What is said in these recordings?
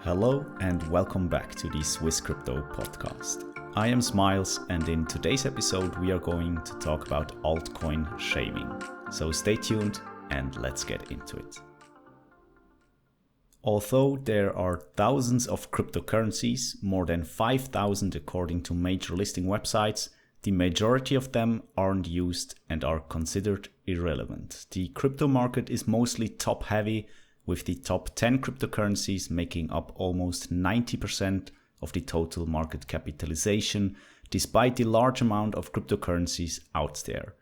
Hello and welcome back to the Swiss Crypto Podcast. I am Smiles, and in today's episode we are going to talk about altcoin shaming. So stay tuned and let's get into it. Although there are thousands of cryptocurrencies, more than 5,000 according to major listing websites, the majority of them aren't used and are considered irrelevant. The crypto market is mostly top heavy, with the top 10 cryptocurrencies making up almost 90% of the total market capitalization, despite the large amount of cryptocurrencies out there.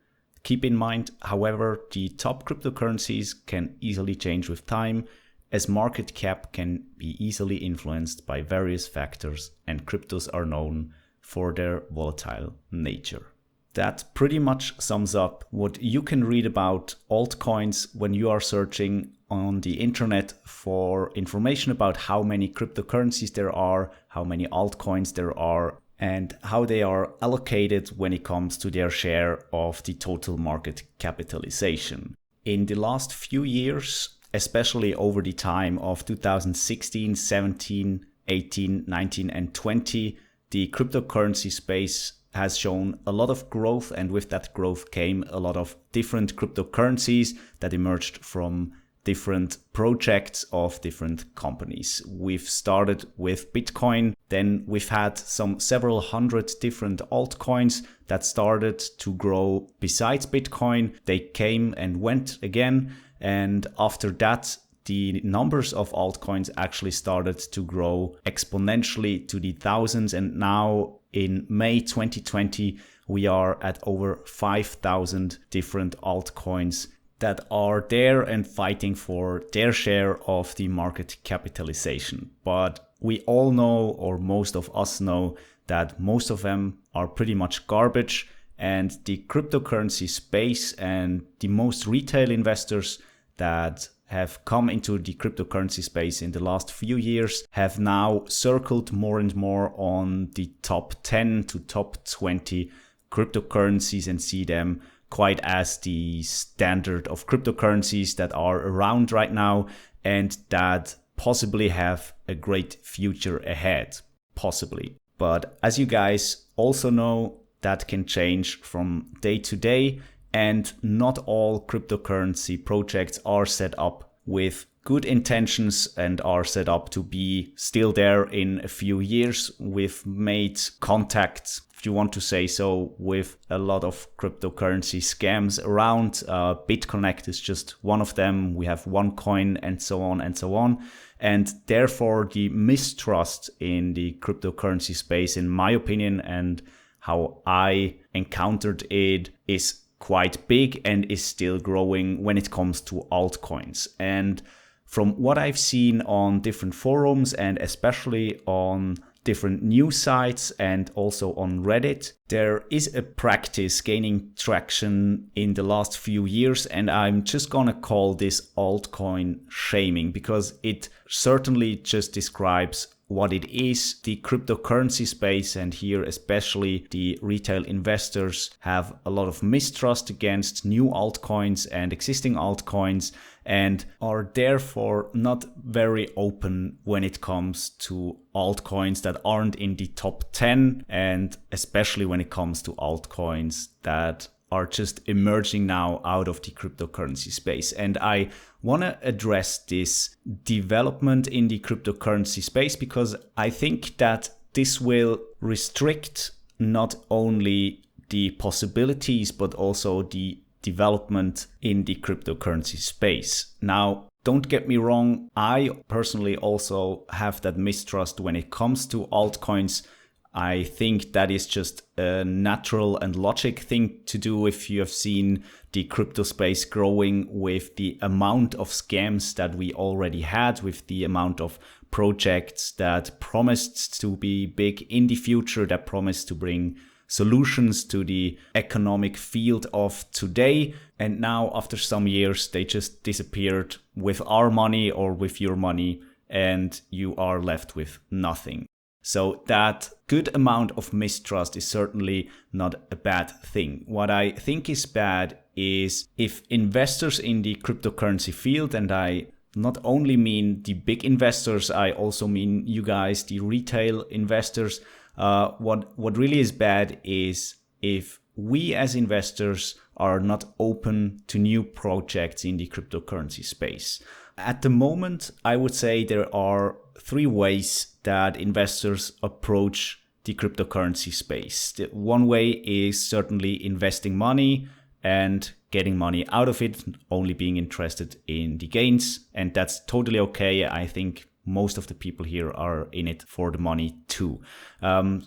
Keep in mind, however, the top cryptocurrencies can easily change with time, as market cap can be easily influenced by various factors, and cryptos are known for their volatile nature. That pretty much sums up what you can read about altcoins when you are searching on the internet for information about how many cryptocurrencies there are, how many altcoins there are, and how they are allocated when it comes to their share of the total market capitalization. In the last few years, especially over the time of 2016, 17, 18, 19, and 20, the cryptocurrency space has shown a lot of growth, and with that growth came a lot of different cryptocurrencies that emerged from different projects of different companies. We've started with Bitcoin, then we've had several hundred different altcoins that started to grow besides Bitcoin. They came and went again, and after that the numbers of altcoins actually started to grow exponentially to the thousands, and now in May 2020 we are at over 5,000 different altcoins that are there and fighting for their share of the market capitalization. But we all know, or most of us know, that most of them are pretty much garbage, and the cryptocurrency space and the most retail investors that have come into the cryptocurrency space in the last few years have now circled more and more on the top 10 to top 20 cryptocurrencies and see them quite as the standard of cryptocurrencies that are around right now and that possibly have a great future ahead, possibly. But as you guys also know, that can change from day to day, and not all cryptocurrency projects are set up with good intentions and are set up to be still there in a few years. We've made contacts, if you want to say so, with a lot of cryptocurrency scams around. BitConnect is just one of them. We have OneCoin and so on and so on. And therefore the mistrust in the cryptocurrency space, in my opinion, and how I encountered it, is quite big and is still growing when it comes to altcoins. And from what I've seen on different forums and especially on different news sites and also on Reddit, there is a practice gaining traction in the last few years, and I'm just gonna call this altcoin shaming because it certainly just describes what it is. The cryptocurrency space, and here especially the retail investors, have a lot of mistrust against new altcoins and existing altcoins, and are therefore not very open when it comes to altcoins that aren't in the top 10, and especially when it comes to altcoins that are just emerging now out of the cryptocurrency space. And I want to address this development in the cryptocurrency space because I think that this will restrict not only the possibilities but also the development in the cryptocurrency space. Now, don't get me wrong, I personally also have that mistrust when it comes to altcoins. I think that is just a natural and logic thing to do if you have seen the crypto space growing with the amount of scams that we already had, with the amount of projects that promised to be big in the future, that promised to bring solutions to the economic field of today. And now after some years, they just disappeared with our money or with your money, and you are left with nothing. So that good amount of mistrust is certainly not a bad thing. What I think is bad is if investors in the cryptocurrency field, and I not only mean the big investors, I also mean you guys, the retail investors. What really is bad is if we as investors are not open to new projects in the cryptocurrency space. At the moment, I would say there are 3 ways that investors approach the cryptocurrency space. The one way is certainly investing money and getting money out of it, only being interested in the gains. And that's totally okay. I think most of the people here are in it for the money too.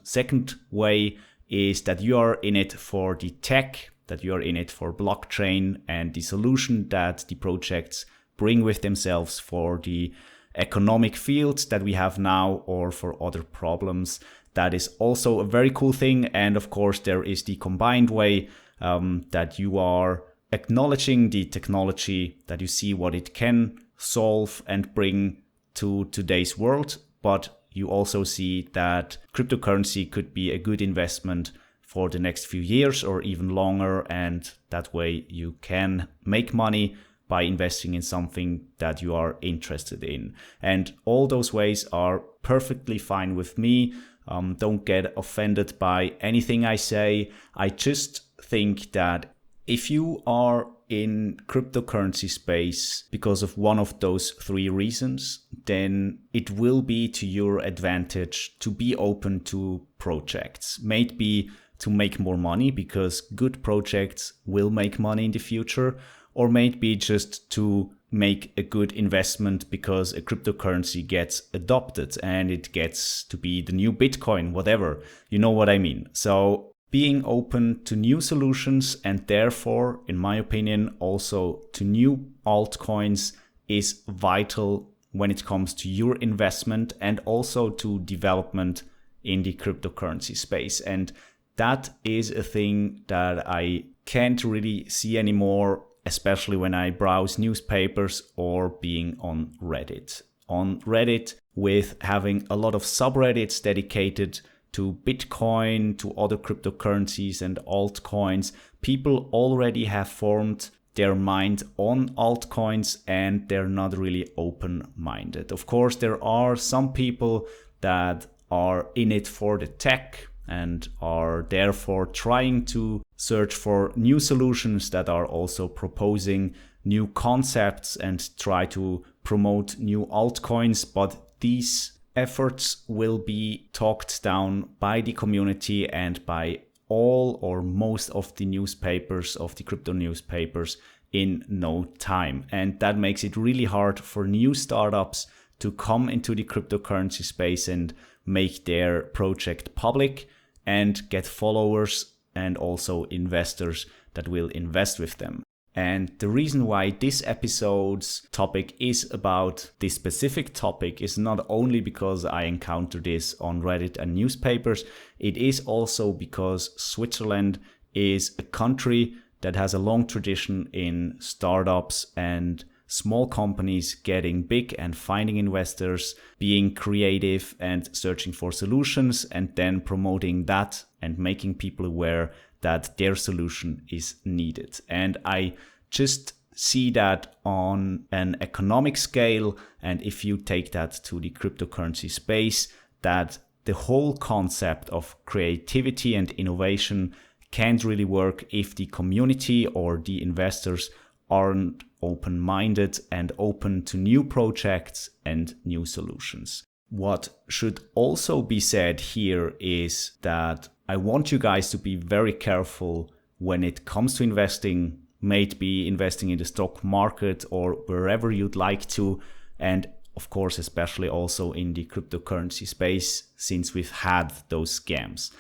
Second way is that you are in it for the tech, that you are in it for blockchain and the solution that the projects bring with themselves for the economic fields that we have now or for other problems. That is also a very cool thing. And of course, there is the combined way that you are acknowledging the technology, that you see what it can solve and bring to today's world, but you also see that cryptocurrency could be a good investment for the next few years or even longer, and that way you can make money by investing in something that you are interested in. And all those ways are perfectly fine with me. Don't get offended by anything I say. I just think that if you are in cryptocurrency space because of one of those 3 reasons, then it will be to your advantage to be open to projects. Maybe to make more money because good projects will make money in the future, or maybe just to make a good investment because a cryptocurrency gets adopted and it gets to be the new Bitcoin, whatever. You know what I mean? So being open to new solutions and therefore, in my opinion, also to new altcoins is vital when it comes to your investment and also to development in the cryptocurrency space. And that is a thing that I can't really see anymore, especially when I browse newspapers or being on Reddit. On Reddit, with having a lot of subreddits dedicated to Bitcoin, to other cryptocurrencies and altcoins, people already have formed their mind on altcoins and they're not really open-minded. Of course, there are some people that are in it for the tech and are therefore trying to search for new solutions that are also proposing new concepts and try to promote new altcoins. But these efforts will be talked down by the community and by all or most of the newspapers, of the crypto newspapers, in no time. And that makes it really hard for new startups to come into the cryptocurrency space and make their project public and get followers and also investors that will invest with them. And the reason why this episode's topic is about this specific topic is not only because I encountered this on Reddit and newspapers, it is also because Switzerland is a country that has a long tradition in startups and small companies getting big and finding investors, being creative and searching for solutions, and then promoting that and making people aware that their solution is needed. And I just see that on an economic scale, and if you take that to the cryptocurrency space, that the whole concept of creativity and innovation can't really work if the community or the investors aren't open-minded and open to new projects and new solutions. What should also be said here is that I want you guys to be very careful when it comes to investing, maybe investing in the stock market or wherever you'd like to, and of course, especially also in the cryptocurrency space, since we've had those scams.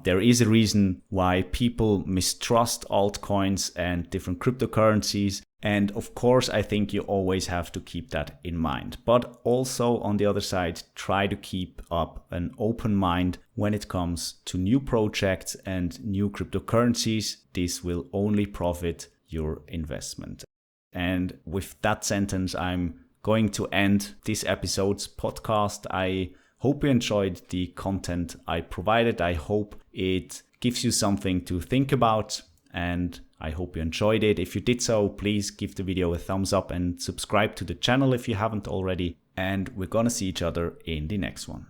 There is a reason why people mistrust altcoins and different cryptocurrencies. And of course, I think you always have to keep that in mind. But also on the other side, try to keep up an open mind when it comes to new projects and new cryptocurrencies. This will only profit your investment. And with that sentence, I'm going to end this episode's podcast. I hope you enjoyed the content I provided. I hope it gives you something to think about, and I hope you enjoyed it. If you did so, please give the video a thumbs up and subscribe to the channel if you haven't already. And we're gonna see each other in the next one.